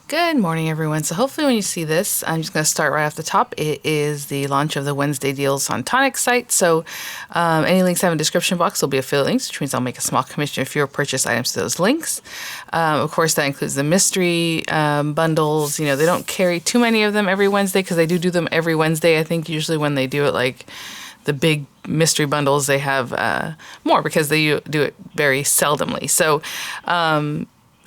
Good morning, everyone. So hopefully when you see this, I'm just going to start right off the top. It is the launch of the Wednesday deals on Tonic site. So any links I have in the description box will be affiliate links, which means I'll make a small commission if you purchase items to those links. Of course, that includes the mystery bundles. You know, they don't carry too many of them every Wednesday because they do them every Wednesday. I think usually when they do it, like the big mystery bundles, they have more because they do it very seldomly. So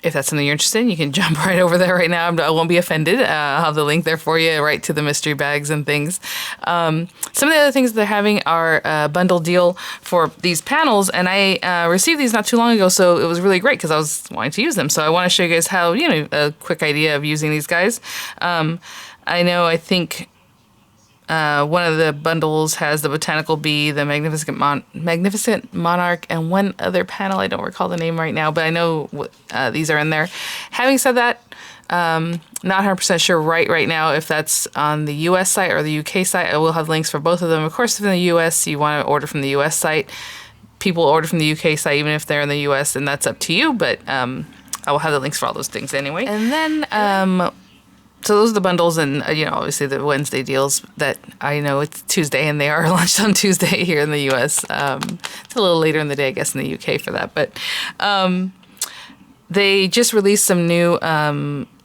if that's something you're interested in, you can jump right over there right now. I won't be offended. I'll have the link there for you, right to the mystery bags and things. Some of the other things they're having are a bundle deal for these panels, and I received these not too long ago, so it was really great because I was wanting to use them. So I want to show you guys how, a quick idea of using these guys. I think one of the bundles has the Botanical Bee, the Magnificent Monarch, and one other panel. I don't recall the name right now, but I know these are in there. Having said that, not 100% sure right now if that's on the US site or the UK site. I will have links for both of them. Of course, if in the US you want to order from the US site, people order from the UK site even if they're in the US, and that's up to you, but I will have the links for all those things anyway. And then so those are the bundles, and obviously the Wednesday deals that I know it's Tuesday and they are launched on Tuesday here in the US. It's a little later in the day, I guess, in the UK for that. But they just released some new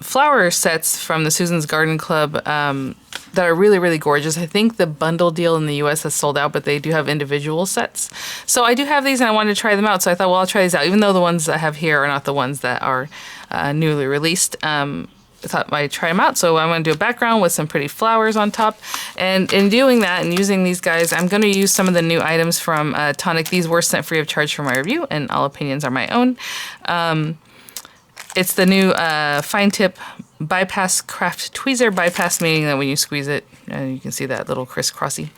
flower sets from the Susan's Garden Club that are really, really gorgeous. I think the bundle deal in the US has sold out, but they do have individual sets. So I do have these and I wanted to try them out. So I thought, well, I'll try these out, even though the ones I have here are not the ones that are newly released. I thought I'd try them out, so I'm going to do a background with some pretty flowers on top. And in doing that and using these guys, I'm going to use some of the new items from Tonic. These were sent free of charge for my review, and all opinions are my own. It's the new fine tip bypass craft tweezer. Bypass meaning that when you squeeze it, you can see that little crisscrossy.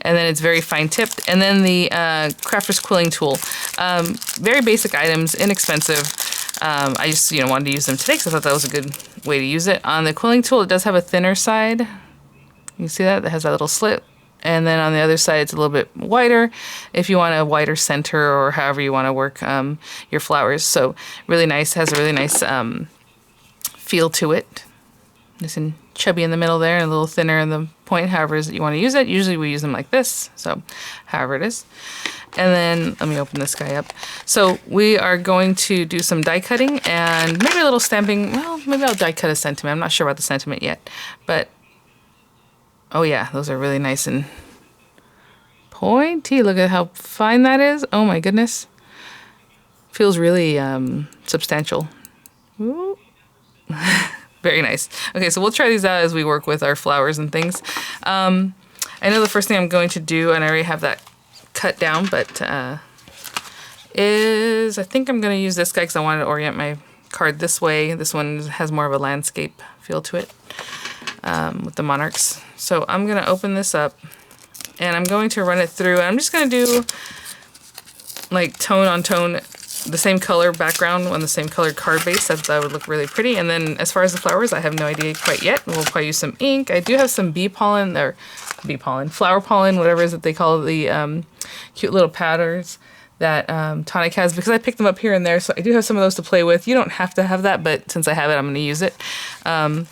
And then it's very fine tipped. And then the crafter's quilling tool. Very basic items, inexpensive. I just wanted to use them today because I thought that was a good way to use it. On the quilling tool, it does have a thinner side. You see that? It has that little slit. And then on the other side, it's a little bit wider if you want a wider center or however you want to work your flowers. So really nice. Has a really nice feel to it. Nice and chubby in the middle there and a little thinner in the point, however it is that you want to use it. Usually we use them like this, so however it is. And then let me open this guy up. So we are going to do some die cutting and maybe a little stamping. Well, maybe I'll die cut a sentiment. I'm not sure about the sentiment yet, but oh yeah, those are really nice and pointy. Look at how fine that is. Oh my goodness. Feels really substantial. Ooh. Very nice. Okay, so we'll try these out as we work with our flowers and things. I know the first thing I'm going to do, and I already have that cut down, but is I think I'm going to use this guy because I wanted to orient my card this way. This one has more of a landscape feel to it with the monarchs. So I'm going to open this up and I'm going to run it through. And I'm just going to do like tone on tone, the same color background on the same colored card base. That would look really pretty. And then as far as the flowers, I have no idea quite yet. We'll probably use some ink. I do have some flower pollen, whatever it is that they call the cute little powders that Tonic has, because I picked them up here and there, so I do have some of those to play with. You don't have to have that, but since I have it, I'm going to use it. And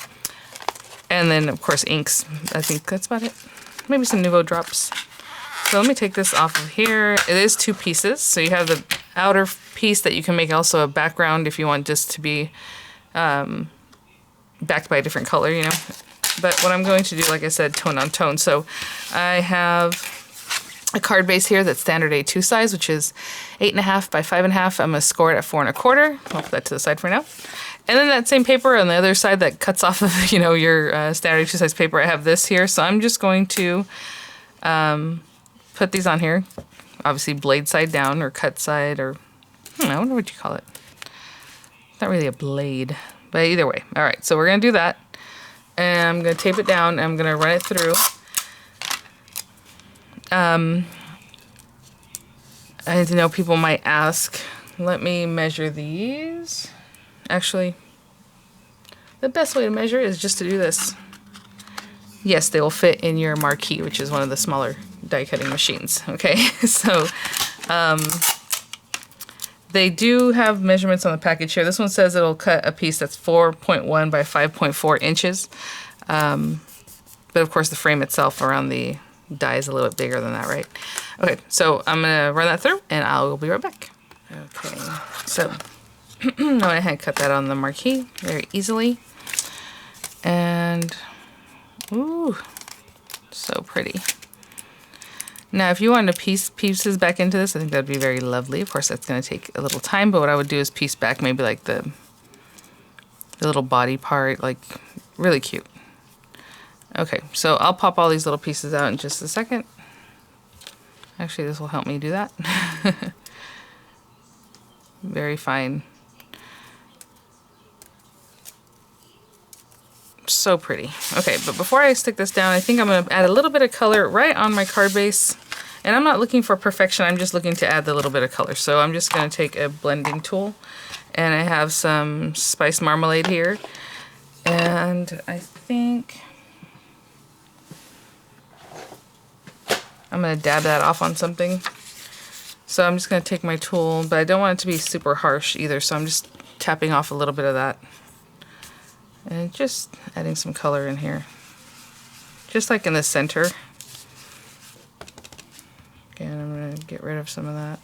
then, of course, inks. I think that's about it. Maybe some Nuvo drops. So let me take this off of here. It is 2 pieces, so you have the outer piece that you can make also a background if you want just to be backed by a different color, But what I'm going to do, like I said, tone on tone. So I have a card base here that's standard A2 size, which is 8.5 by 5.5. I'm going to score it at 4.25. I'll put that to the side for now. And then that same paper on the other side that cuts off of, your standard A2 size paper, I have this here. So I'm just going to put these on here. Obviously blade side down or cut side or, I wonder what you call it. It's not really a blade, but either way. All right, so we're going to do that. And I'm going to tape it down, and I'm going to run it through. I know people might ask, let me measure these. Actually, the best way to measure is just to do this. Yes, they will fit in your marquee, which is one of the smaller die cutting machines, okay? So, They do have measurements on the package here. This one says it'll cut a piece that's 4.1 by 5.4 inches. But of course the frame itself around the die is a little bit bigger than that, right? Okay, so I'm gonna run that through and I'll be right back. Okay, so I went ahead and cut that on the marquee very easily. And, ooh, so pretty. Now, if you wanted to piece pieces back into this, I think that'd be very lovely. Of course, that's gonna take a little time, but what I would do is piece back maybe like the little body part, like really cute. Okay, so I'll pop all these little pieces out in just a second. Actually, this will help me do that. Very fine. So pretty. Okay, but before I stick this down, I think I'm going to add a little bit of color right on my card base. And I'm not looking for perfection, I'm just looking to add the little bit of color. So I'm just going to take a blending tool, and I have some spice marmalade here. And I think I'm going to dab that off on something. So I'm just going to take my tool, but I don't want it to be super harsh either, so I'm just tapping off a little bit of that. And just adding some color in here. Just like in the center. Again, I'm going to get rid of some of that.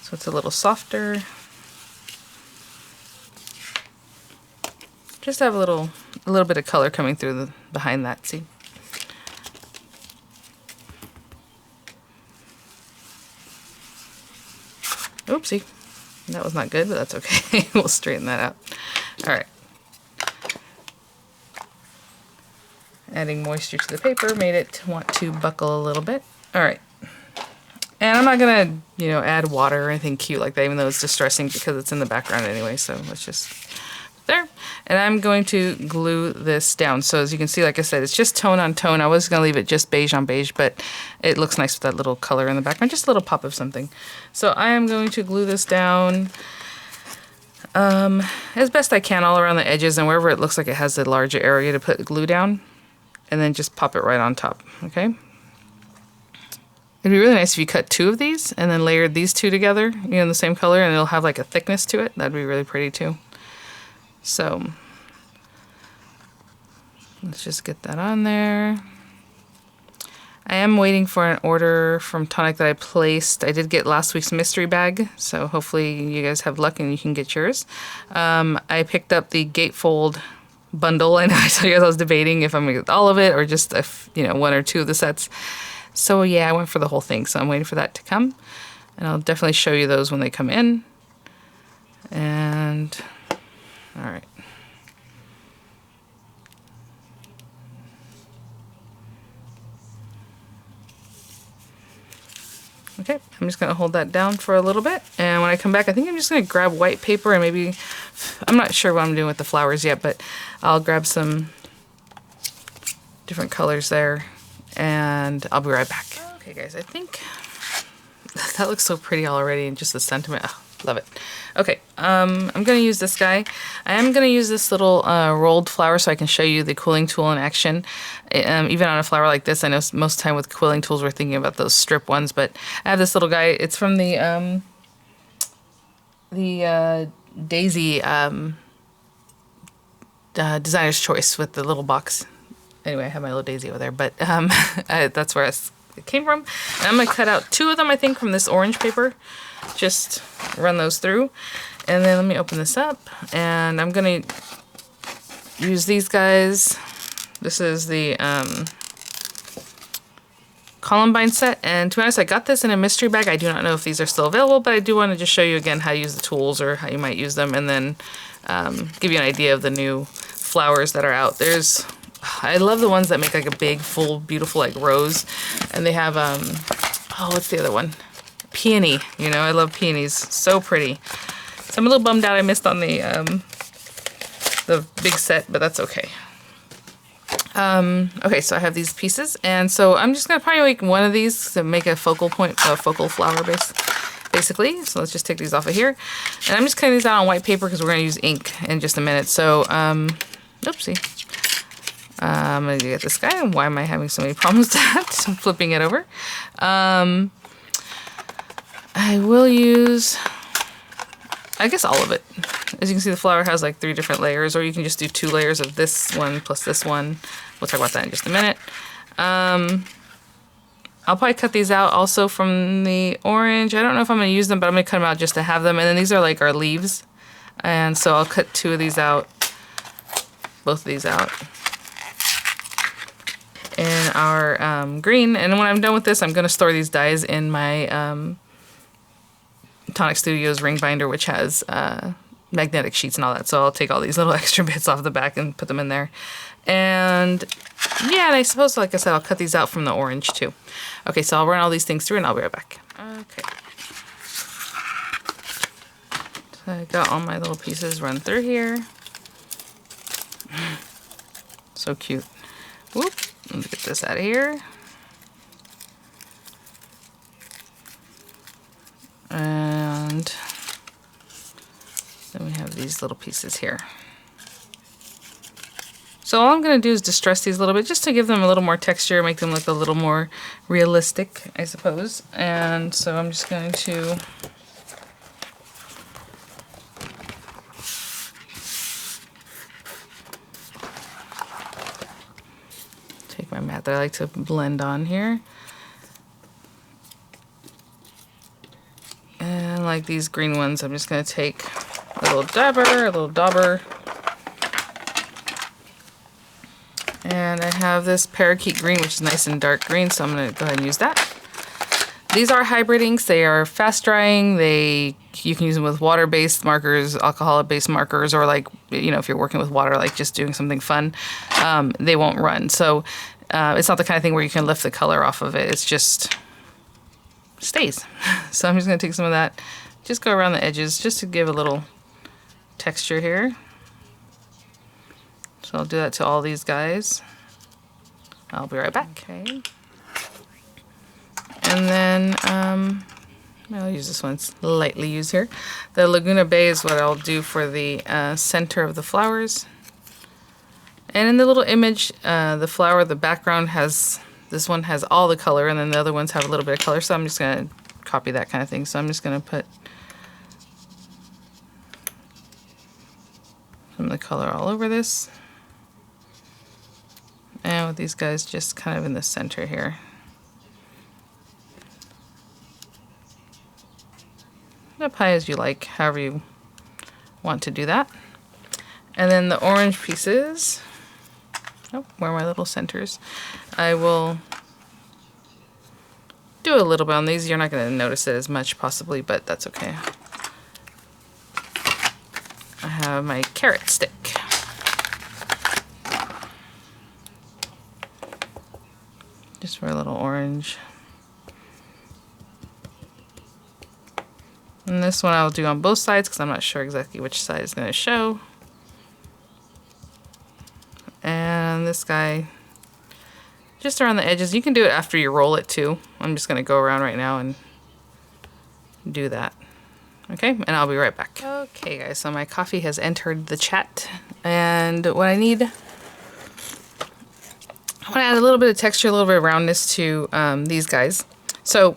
So it's a little softer. Just have a little bit of color coming through behind that, see? Oopsie, that was not good, but that's okay. We'll straighten that out. All right. Adding moisture to the paper made it want to buckle a little bit. All right. And I'm not gonna, add water or anything cute like that, even though it's distressing because it's in the background anyway. So let's just there. And I'm going to glue this down. So as you can see, like I said, it's just tone on tone. I was gonna leave it just beige on beige, but it looks nice with that little color in the background, just a little pop of something. So I am going to glue this down as best I can all around the edges and wherever it looks like it has a larger area to put glue down, and then just pop it right on top, okay? It'd be really nice if you cut two of these and then layered these two together, in the same color, and it'll have like a thickness to it. That'd be really pretty too. So let's just get that on there. I am waiting for an order from Tonic that I placed. I did get last week's mystery bag, so hopefully you guys have luck and you can get yours. I picked up the gatefold bundle, and I told you guys I was debating if I'm gonna get all of it or just one or two of the sets. So yeah, I went for the whole thing, so I'm waiting for that to come, and I'll definitely show you those when they come in. And all right. Okay, I'm just gonna hold that down for a little bit, and when I come back, I think I'm just gonna grab white paper and maybe, I'm not sure what I'm doing with the flowers yet, but I'll grab some different colors there, and I'll be right back. Okay guys, I think that looks so pretty already, and just the sentiment, oh, love it. Okay, I'm gonna use this guy. I am gonna use this little rolled flower so I can show you the quilling tool in action. Even on a flower like this, I know most of the time with quilling tools we're thinking about those strip ones, but I have this little guy. It's from the Daisy Designer's Choice with the little box. Anyway, I have my little daisy over there, but that's where it came from. And I'm gonna cut out two of them, I think, from this orange paper. Just run those through, and then let me open this up, and I'm gonna use these guys. This is the Columbine set, and to be honest, I got this in a mystery bag. I do not know if these are still available, but I do want to just show you again how to use the tools or how you might use them, and then give you an idea of the new flowers that are out. I love the ones that make like a big, full, beautiful like rose, and they have oh, what's the other one? Peony. I love peonies. So pretty. So I'm a little bummed out I missed on the big set, but that's okay. Okay, so I have these pieces, and so I'm just gonna probably make one of these to make a focal point, a focal flower base, basically. So let's just take these off of here, and I'm just cutting these out on white paper because we're gonna use ink in just a minute. So, oopsie. I'm gonna get this guy. Why am I having so many problems with that? I'm flipping it over. I will use I guess all of it. As you can see, the flower has like 3 different layers, or you can just do 2 layers of this one plus this one. We'll talk about that in just a minute. I'll probably cut these out also from the orange. I don't know if I'm going to use them, but I'm going to cut them out just to have them. And then these are like our leaves. And so I'll cut 2 of these out, both of these out. And our green. And when I'm done with this, I'm going to store these dyes in my Tonic Studios ring binder, which has magnetic sheets and all that. So I'll take all these little extra bits off the back and put them in there. And yeah, and I suppose, like I said, I'll cut these out from the orange too. Okay, so I'll run all these things through and I'll be right back. Okay. So I got all my little pieces run through here. So cute. Whoop. Let me get this out of here. And then we have these little pieces here. So all I'm going to do is distress these a little bit just to give them a little more texture, make them look a little more realistic, I suppose. And so I'm just going to take my mat that I like to blend on here. And like these green ones, I'm just going to take a little dauber. And I have this parakeet green, which is nice and dark green, so I'm going to go ahead and use that. These are hybrid inks. They are fast drying. You can use them with water-based markers, alcohol-based markers, or like, you know, if you're working with water, like just doing something fun, they won't run. So it's not the kind of thing where you can lift the color off of it. It's just stays. So I'm just going to take some of that, just go around the edges, just to give a little texture here. So I'll do that to all these guys. I'll be right back. Okay. And then I'll use this one. It's lightly used here. The Laguna Bay is what I'll do for the center of the flowers. And in the little image, the flower, the background has, this one has all the color, and then the other ones have a little bit of color. So I'm just going to copy that kind of thing. So I'm just going to put some of the color all over this. And with these guys just kind of in the center here. Up high as you like, however you want to do that. And then the orange pieces, oh, where are my little centers? I will do a little bit on these. You're not going to notice it as much possibly, but that's okay. I have my carrot stick. Just for a little orange. And this one I'll do on both sides because I'm not sure exactly which side is going to show. And this guy just around the edges. You can do it after you roll it too. I'm just going to go around right now and do that. Okay, and I'll be right back. Okay guys, so my coffee has entered the chat, and what I need, I want to add a little bit of texture, a little bit of roundness to these guys. So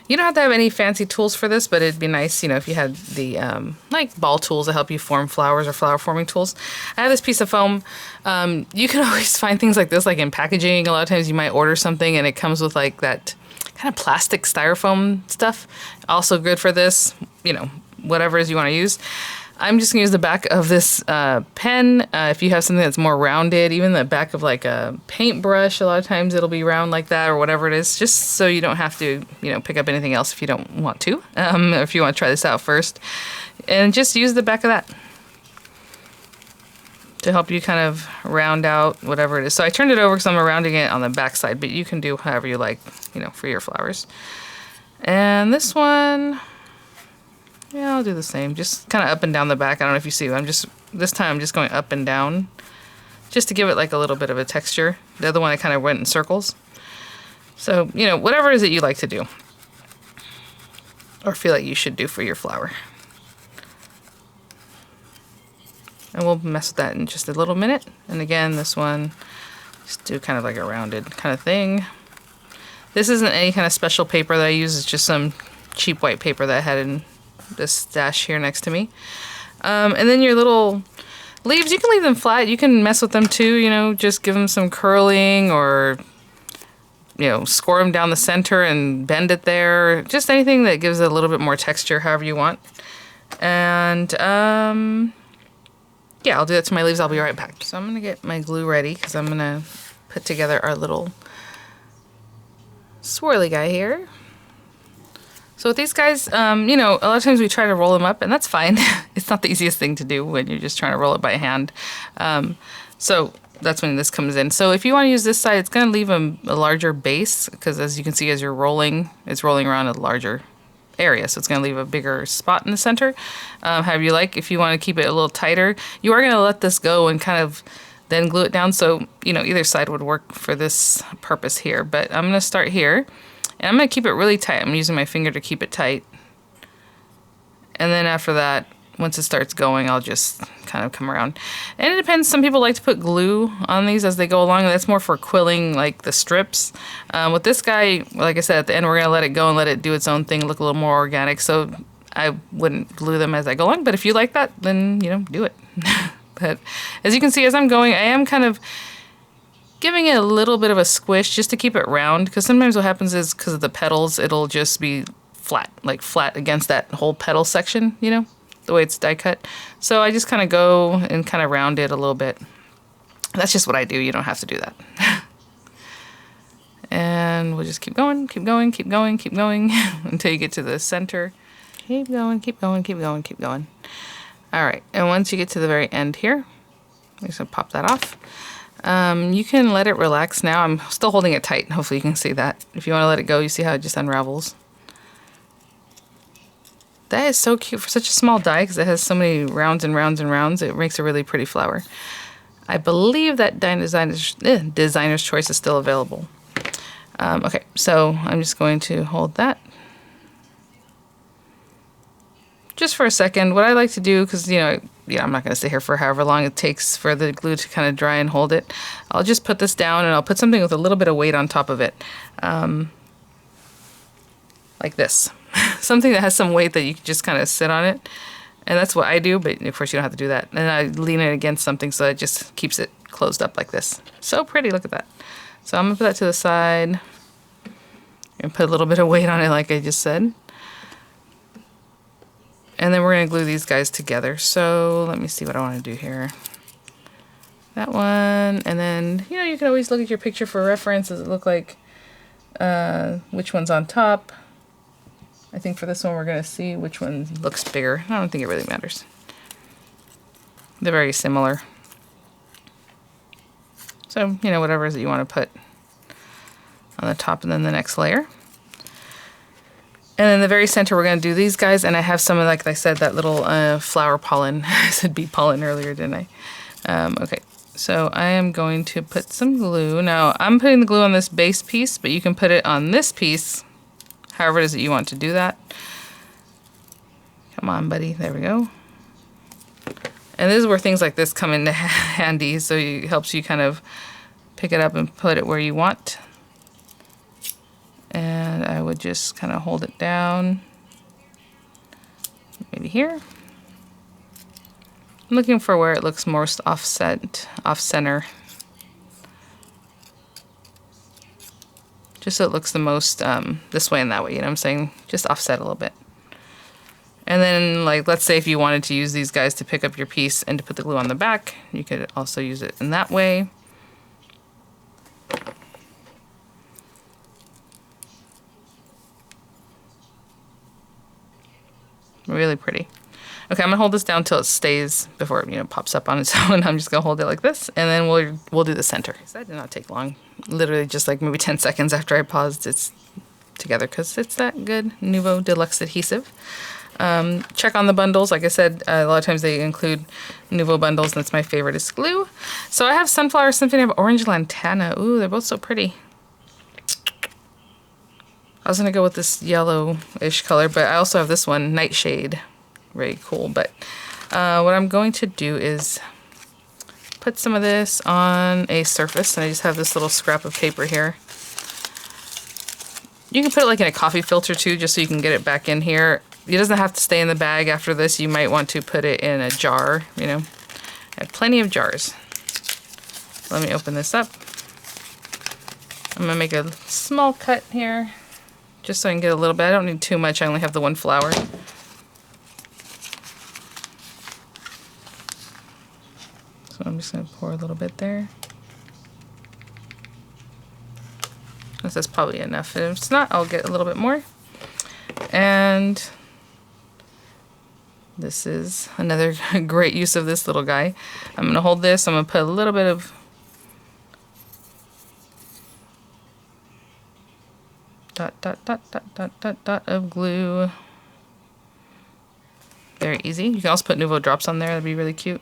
you don't have to have any fancy tools for this, but it'd be nice, you know, if you had the like ball tools to help you form flowers, or flower forming tools. I have this piece of foam. You can always find things like this, like in packaging. A lot of times you might order something and it comes with like that kind of plastic styrofoam stuff. Also good for this, you know, whatever it is you want to use. I'm just gonna use the back of this pen. If you have something that's more rounded, even the back of like a paintbrush, a lot of times it'll be round like that, or whatever it is, just so you don't have to, you know, pick up anything else if you don't want to, or if you want to try this out first. And just use the back of that to help you kind of round out whatever it is. So I turned it over because I'm rounding it on the back side, but you can do however you like, you know, for your flowers. And this one, yeah, I'll do the same. Just kind of up and down the back. I don't know if you see. This time I'm just going up and down just to give it like a little bit of a texture. The other one I kind of went in circles. So, you know, whatever it is that you like to do or feel like you should do for your flower. And we'll mess with that in just a little minute. And again, this one, just do kind of like a rounded kind of thing. This isn't any kind of special paper that I use. It's just some cheap white paper that I had in this stash here next to me. And then your little leaves, you can leave them flat. You can mess with them too, you know, just give them some curling or, you know, score them down the center and bend it there. Just anything that gives it a little bit more texture, however you want. And yeah, I'll do that to my leaves. I'll be right back. So I'm going to get my glue ready because I'm going to put together our little swirly guy here. So with these guys, you know, a lot of times we try to roll them up, and that's fine. It's not the easiest thing to do when you're just trying to roll it by hand. So that's when this comes in. So if you want to use this side, it's going to leave a larger base because, as you can see, as you're rolling, it's rolling around a larger area. So it's going to leave a bigger spot in the center. However you like. If you want to keep it a little tighter, you are going to let this go and kind of then glue it down. So, you know, either side would work for this purpose here. But I'm going to start here. And I'm going to keep it really tight. I'm using my finger to keep it tight. And then after that, once it starts going, I'll just kind of come around. And it depends. Some people like to put glue on these as they go along. That's more for quilling, like the strips. With this guy, like I said, at the end, we're going to let it go and let it do its own thing, look a little more organic. So I wouldn't glue them as I go along. But if you like that, then, you know, do it. But as you can see, as I'm going, I am kind of giving it a little bit of a squish just to keep it round. Because sometimes what happens is, because of the petals, it'll just be flat, like flat against that whole petal section, you know, the way it's die cut. So I just kind of go and kind of round it a little bit. That's just what I do. You don't have to do that. And we'll just keep going, keep going, keep going, keep going until you get to the center. Keep going, keep going, keep going, keep going. All right. And once you get to the very end here, I'm just going to pop that off. You can let it relax now. I'm still holding it tight. Hopefully you can see that. If you want to let it go, you see how it just unravels. That is so cute for such a small die because it has so many rounds and rounds and rounds. It makes a really pretty flower. I believe that designer's choice is still available. Okay, so I'm just going to hold that. Just for a second. What I like to do, because, you know, I'm not going to sit here for however long it takes for the glue to kind of dry and hold it. I'll just put this down and I'll put something with a little bit of weight on top of it. Like this. Something that has some weight that you can just kind of sit on it. And that's what I do, but of course you don't have to do that. And I lean it against something so it just keeps it closed up like this. So pretty, look at that. So I'm going to put that to the side. And put a little bit of weight on it like I just said. And then we're going to glue these guys together. So let me see what I want to do here. That one. And then, you know, you can always look at your picture for reference. Does it look like which one's on top? I think for this one we're going to see which one looks bigger. I don't think it really matters. They're very similar. So, you know, whatever it is that you want to put on the top and then the next layer. And in the very center, we're going to do these guys. And I have some of, like I said, that little flower pollen. I said bee pollen earlier, didn't I? Okay, so I am going to put some glue. Now, I'm putting the glue on this base piece, but you can put it on this piece, however it is that you want to do that. Come on, buddy. There we go. And this is where things like this come into handy. So it helps you kind of pick it up and put it where you want. And I would just kind of hold it down, maybe here. I'm looking for where it looks most offset, off-center. Just so it looks the most this way and that way, you know what I'm saying? Just offset a little bit. And then, like, let's say if you wanted to use these guys to pick up your piece and to put the glue on the back, you could also use it in that way. Really pretty. Okay, I'm gonna hold this down till it stays before it, you know, pops up on its own. I'm just gonna hold it like this, and then we'll do the center. So that did not take long. Literally just like maybe 10 seconds after I paused, it's together because it's that good Nouveau Deluxe adhesive. Check on the bundles. Like I said, a lot of times they include Nouveau bundles, and that's my favorite is glue. So I have Sunflower Symphony, I have Orange Lantana. Ooh, they're both so pretty. I was going to go with this yellow-ish color, but I also have this one, Nightshade. Very cool. But what I'm going to do is put some of this on a surface, and I just have this little scrap of paper here. You can put it like in a coffee filter too, just so you can get it back in here. it doesn't have to stay in the bag after this. You might want to put it in a jar, you know. I have plenty of jars. Let me open this up. I'm gonna make a small cut here, just so I can get a little bit. I don't need too much, I only have the one flower. So I'm just gonna pour a little bit there. This is probably enough. If it's not, I'll get a little bit more. And this is another great use of this little guy. I'm gonna hold this, I'm gonna put a little bit of dot of glue. Very easy. You can also put Nuvo drops on there, that'd be really cute.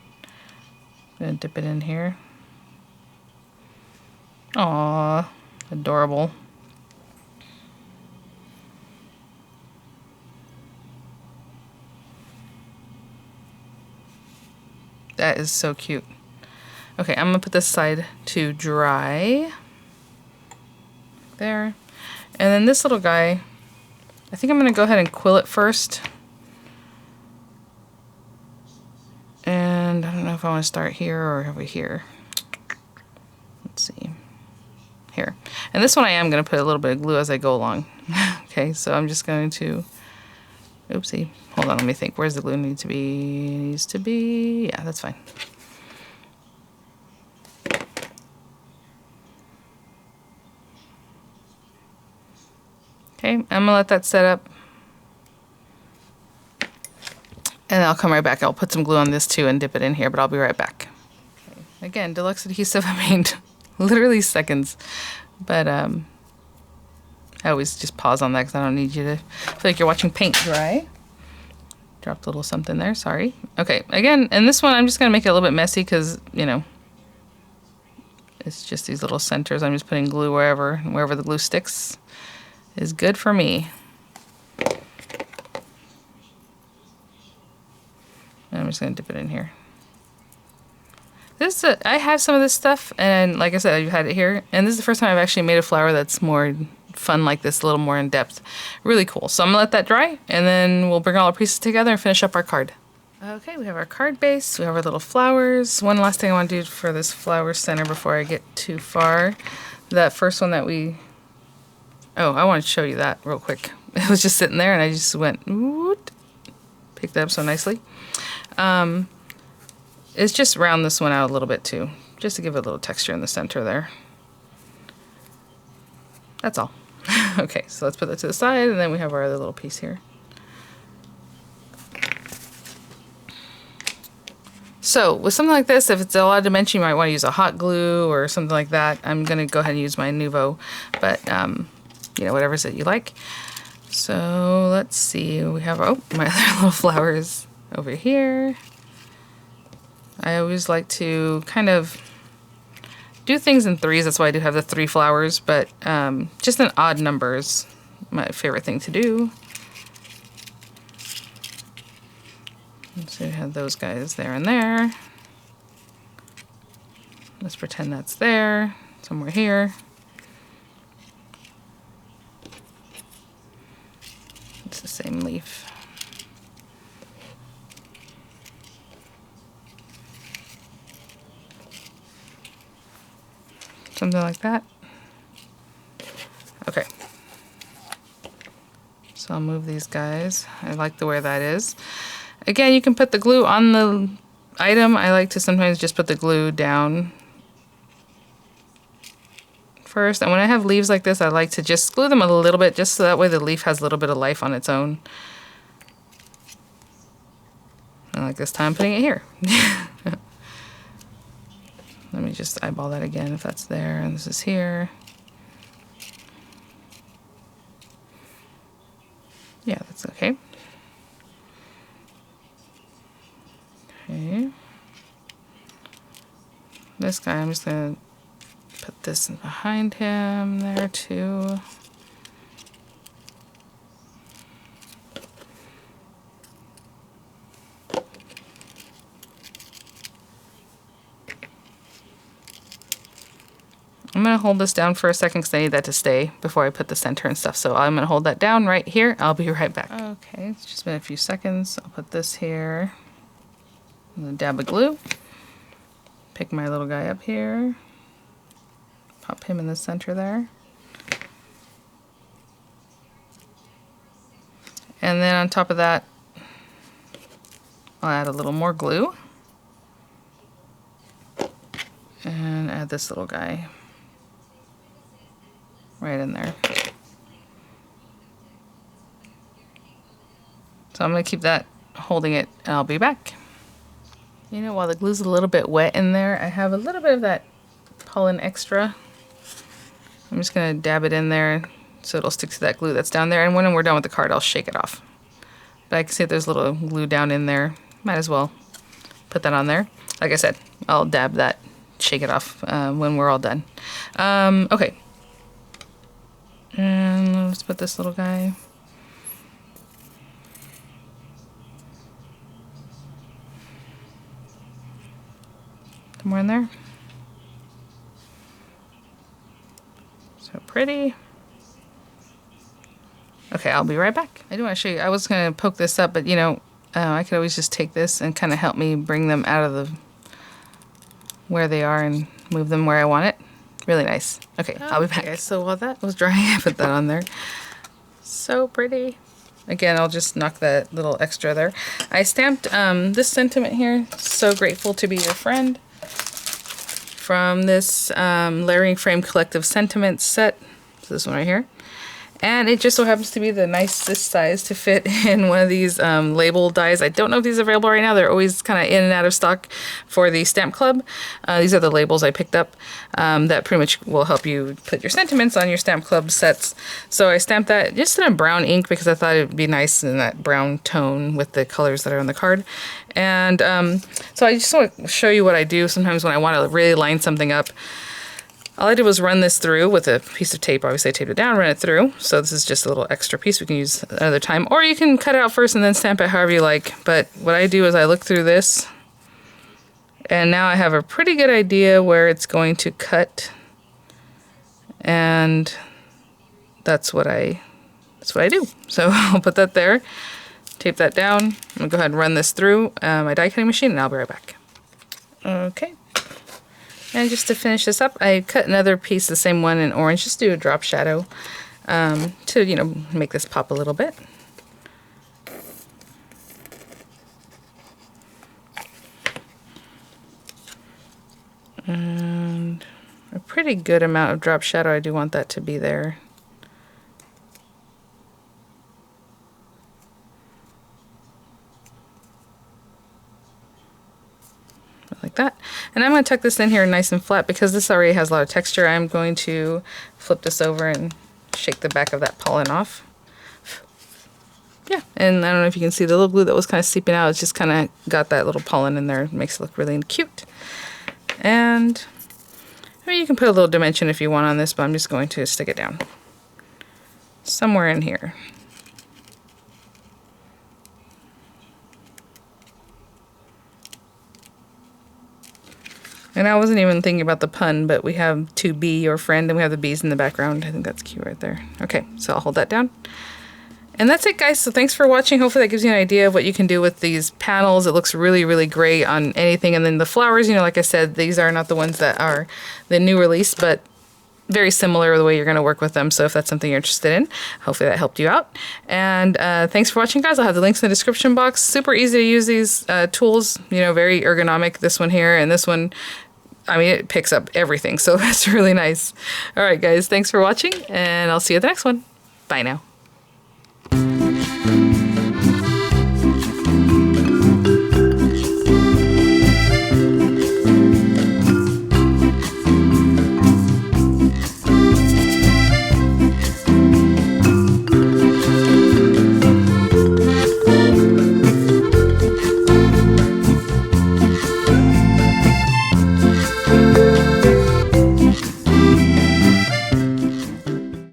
I'm gonna dip it in here. Aww, adorable. That is so cute. Okay, I'm gonna put this side to dry. There. And then this little guy, I think I'm gonna go ahead and quill it first. And I don't know if I wanna start here or over here. Let's see. Here. And this one I am gonna put a little bit of glue as I go along. Okay, so I'm just going to, oopsie. Hold on, let me think. Where's the glue need to be? It needs to be, yeah, that's fine. Okay, I'm gonna let that set up. And I'll come right back. I'll put some glue on this too and dip it in here, but I'll be right back. Okay. Again, deluxe adhesive, I mean, literally seconds. But I always just pause on that because I don't need you to feel like you're watching paint dry. Dropped a little something there, sorry. Okay, again, and this one I'm just gonna make it a little bit messy because, you know, it's just these little centers. I'm just putting glue wherever the glue sticks is good for me. And I'm just gonna dip it in here. This I have some of this stuff, and like I said, I've had it here, and this is the first time I've actually made a flower that's more fun like this, a little more in depth. Really cool. So I'm gonna let that dry, and then we'll bring all our pieces together and finish up our card. Okay, we have our card base, we have our little flowers. One last thing I want to do for this flower center before I get too far. That first one that we, oh, I want to show you that real quick. It was just sitting there and I just went, woot, picked it up so nicely. It's just round this one out a little bit too, just to give it a little texture in the center there. That's all. Okay, so let's put that to the side, and then we have our other little piece here. So with something like this, if it's a lot of dimension, you might want to use a hot glue or something like that. I'm gonna go ahead and use my Nuvo, but you know, whatever's that you like. So let's see, we have, oh, my other little flowers over here. I always like to kind of do things in threes. That's why I do have the 3 flowers, but just in odd numbers, my favorite thing to do. So we have those guys there and there. Let's pretend that's there, somewhere here. It's the same leaf. Something like that. Okay. So I'll move these guys. I like the way that is. Again, you can put the glue on the item. I like to sometimes just put the glue down first. And when I have leaves like this, I like to just glue them a little bit, just so that way the leaf has a little bit of life on its own. And like this time, I'm putting it here. Let me just eyeball that again if that's there, and this is here. Yeah, that's okay. Okay. This guy, I'm just gonna put this behind him there too. I'm going to hold this down for a second because I need that to stay before I put the center and stuff. So I'm going to hold that down right here. I'll be right back. Okay, it's just been a few seconds. I'll put this here. I'm gonna dab of glue. Pick my little guy up here. Pop him in the center there. And then on top of that, I'll add a little more glue. And add this little guy right in there. So I'm going to keep that holding it, and I'll be back. You know, while the glue's a little bit wet in there, I have a little bit of that pollen extra. I'm just going to dab it in there so it'll stick to that glue that's down there. And when we're done with the card, I'll shake it off. But I can see there's a little glue down in there. Might as well put that on there. Like I said, I'll dab that, shake it off when we're all done. Okay. And let's put this little guy. Somewhere in there. So pretty. Okay, I'll be right back. I do want to show you, I was going to poke this up, but you know, I could always just take this and kind of help me bring them out of the where they are and move them where I want it. Really nice. Okay, I'll be back. Okay, so while that was drying, I put that on there. So pretty. Again, I'll just knock that little extra there. I stamped this sentiment here, "So grateful to be your friend," from this Layering Frame Collective Sentiments set. So this one right here. And it just so happens to be the nicest size to fit in one of these label dies. I don't know if these are available right now. They're always kind of in and out of stock for the Stamp Club. These are the labels I picked up that pretty much will help you put your sentiments on your Stamp Club sets. So I stamped that just in a brown ink because I thought it would be nice in that brown tone with the colors that are on the card. And so I just want to show you what I do sometimes when I want to really line something up. All I did was run this through with a piece of tape. Obviously I taped it down, run it through. So this is just a little extra piece we can use another time. Or you can cut it out first and then stamp it however you like. But what I do is I look through this, and now I have a pretty good idea where it's going to cut. And that's what I do. So I'll put that there, tape that down. I'm gonna go ahead and run this through my die cutting machine, and I'll be right back. Okay. And just to finish this up, I cut another piece, the same one in orange, just do a drop shadow to, you know, make this pop a little bit. And a pretty good amount of drop shadow, I do want that to be there. Like that. And I'm going to tuck this in here nice and flat because this already has a lot of texture. I'm going to flip this over and shake the back of that pollen off. Yeah, and I don't know if you can see the little glue that was kind of seeping out. It's just kind of got that little pollen in there. It makes it look really cute. And I mean, you can put a little dimension if you want on this, but I'm just going to stick it down somewhere in here. And I wasn't even thinking about the pun, but we have "to be your friend," and we have the bees in the background. I think that's cute right there. Okay, so I'll hold that down. And that's it, guys. So thanks for watching. Hopefully that gives you an idea of what you can do with these panels. It looks really, really great on anything. And then the flowers, you know, like I said, these are not the ones that are the new release, but very similar the way you're going to work with them. So if that's something you're interested in, hopefully that helped you out. And thanks for watching, guys. I'll have the links in the description box. Super easy to use these tools, you know, very ergonomic. This one here and this one, I mean, it picks up everything. So that's really nice. All right, guys, thanks for watching, and I'll see you at the next one. Bye now.